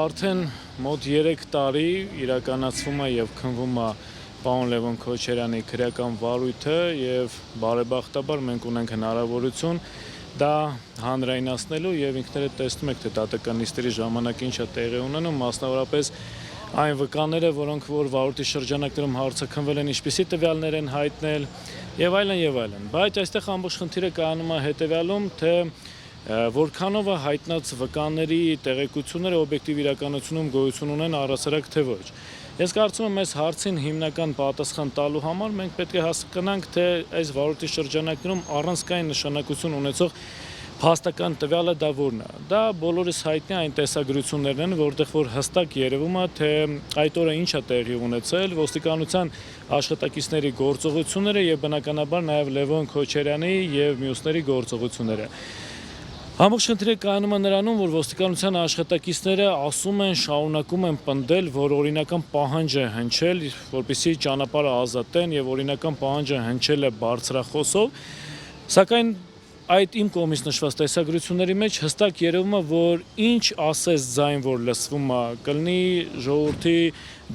արդեն մոտ 3 տարի իրականացվում է եւ քննվում է պարոն Լևոն Քոչարյանի քրեական վարույթը եւ բարեբախտաբար մենք ունենք հնարավորություն դա հանրայնացնելու եւ ինքներդ տեսնում եք թե դատական նիստերի ժամանակ ինչ է տեղի ունենում, մասնավորապես այն վկաները, որոնք որ վարույթի շրջանակներում հարցաքննվել են, ինչպիսի տվյալներ են հայտնել եւ այլն եւ այլն։ Բայց այստեղ ամբողջ խնդիրը կայանում է հետեւյալում, թե որքանով է հայտնած վկաների տեղեկությունները օբյեկտիվ իրականությունում գոյություն ունեն առասարակ թե ոչ։ Ես կարծում եմ այս հարցին հիմնական պատասխան տալու համար մենք պետք է հասկանանք, թե այս վարույթի շրջանակներում առանցքային նշանակություն ունեցող փաստական տվյալը դա որն է։ Դա բոլորիս հայտնի այն տեսագրություններն են, որտեղ որ հստակ երևում է, թե այդ օրը ինչ է տեղի ունեցել, ոստիկանության աշխատակիցների գործողությունները եւ բնականաբար նաեւ Լևոն Քոչարյանի եւ մյուսների գործողությունները։ Ամբողջ խնդիրը կայանում է նրանում, որ ոստիկանության աշխատակիցները ասում են, շարունակում են պնդել, որ օրինական պահանջ է հնչել, որպեսզի ճանապարհը ազատեն եւ օրինական պահանջը հնչել է բարձրախոսով, սակայն այդ իմ կողմից նշված տեսագրությունների մեջ հստակ երևում է, որ ինչ ասես ձայն, որ լսվում է, կլինի ժողովրդի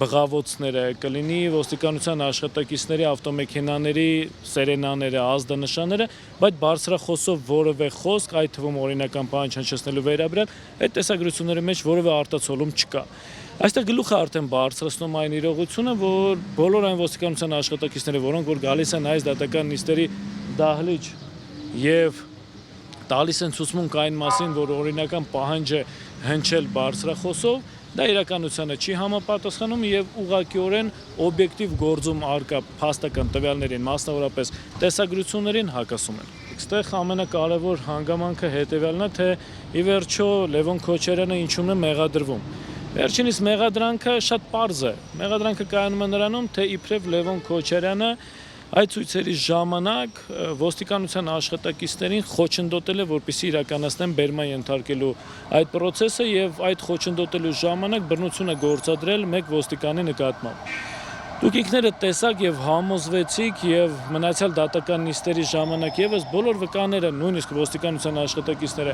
բղավոցները, կլինի ոստիկանության աշխատակիցների ավտոմեքենաների սերենաները, ազդանշանները, բայց բարձրախոսով որևէ խոսք, այդ թվում օրինական պահանջ հնչեցնելու վերաբերյալ, այդ տեսագրությունների մեջ որևէ արտացոլում չկա։ Այստեղ գլուխը արդեն բարձրացնում այն իրողությունը, որ բոլոր այն ոստիկանության աշխատակիցները, որոնք որ գալիս են այս դատական նիստերի դահլիճ եւ տալիս են ցուցմունք այն մասին, որ օրինական պահանջ է հնչել բարձրախոսով, դա իրականությանը չի համապատասխանում եւ ուղղակիորեն օբյեկտիվ գործում արկա փաստական տվյալներին, մասնավորապես տեսագրություններին հակասում են։ Այստեղ ամենակարևոր հանգամանքը հետեւյալն է, թե ի վերջո Լևոն Քոչարյանը ինչու՞մ է մեղադրվում։ Վերջինիս մեղադրանքը շատ պարզ է։ Մեղադրանքը կայանում է նրանում, թե իբրև Լևոն Քոչարյանը այդ ցույցերի ժամանակ ոստիկանության աշխատակիցներին խոչընդոտել է, որպեսզի իրականացնեն բերման ենթարկելու այդ process-ը եւ այդ խոչընդոտելու ժամանակ բռնություն է գործադրել մեկ ոստիկանի նկատմամբ։ Դուք ինքներդ տեսաք եւ համոզվեցիք եւ մնացյալ դատական նիստերի ժամանակ եւս բոլոր վկաները, նույնիսկ ոստիկանության աշխատակիցները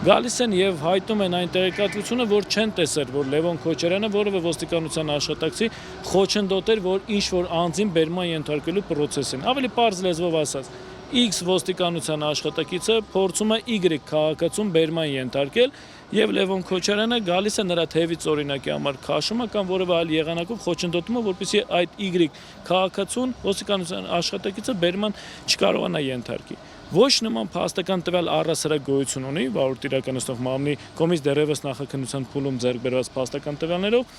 գալիս են եւ հայտնում են այն տեղեկատվությունը, որ չեն տեսել, որ Լևոն Քոչարյանը որևէ ոստիկանության աշխատակցի խոչընդոտեր, որ ինչ որ անձին բերման ենթարկելու process-ին։ Ավելի պարզ լեզվով ասած, X ոստիկանության աշխատակիցը փորձում է Y քաղաքացուն բերման ենթարկել եւ Լևոն Քոչարյանը գալիս է նրա թևից օրինակի համար քաշումը կամ որևէ այլ եղանակով խոչընդոտում է, որպեսզի այդ Y քաղաքացուն ոստիկանության աշխատակիցը բերման չկարողանա ենթարկի։ Ոչ նման փաստական տվյալ առասարակ գոյություն ունի վարույթ իրականացնող մարմնի կողմից դեռևս նախաքննության փուլում ձեռք բերված փաստական տվյալներով,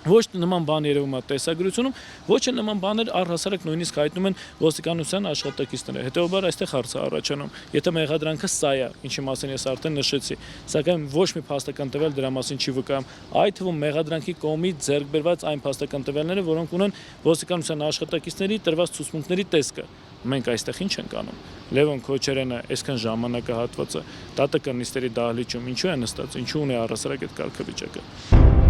ոչ նման բան երևում է տեսագրությունում, ոչ էլ նման բաներ առհասարակ նույնիսկ հայտնում են ոստիկանության աշխատակիցները։ Հետևաբար այստեղ հարց է առաջանում, եթե մեղադրանքը սա է, ինչի մասին ես արդեն նշեցի, սակայն ոչ մի փաստական տվյալ դրա մասին չի վկայում, այդ թվում մեղադրանքի կողմից ձեռք բերված այն փաստական տվյալները, որոնք ունեն ոստիկանության աշխատակիցների տրված ցուցմունքների տեսքը։ Մենք այստեղ ինչ ենք անում։ Լևոն Քոչարյանը այսքան ժամանակահատվածը դատական նիստերի դահլիճում ինչու է նստած, ինչու ունի առասարակ այդ կարգավիճակը։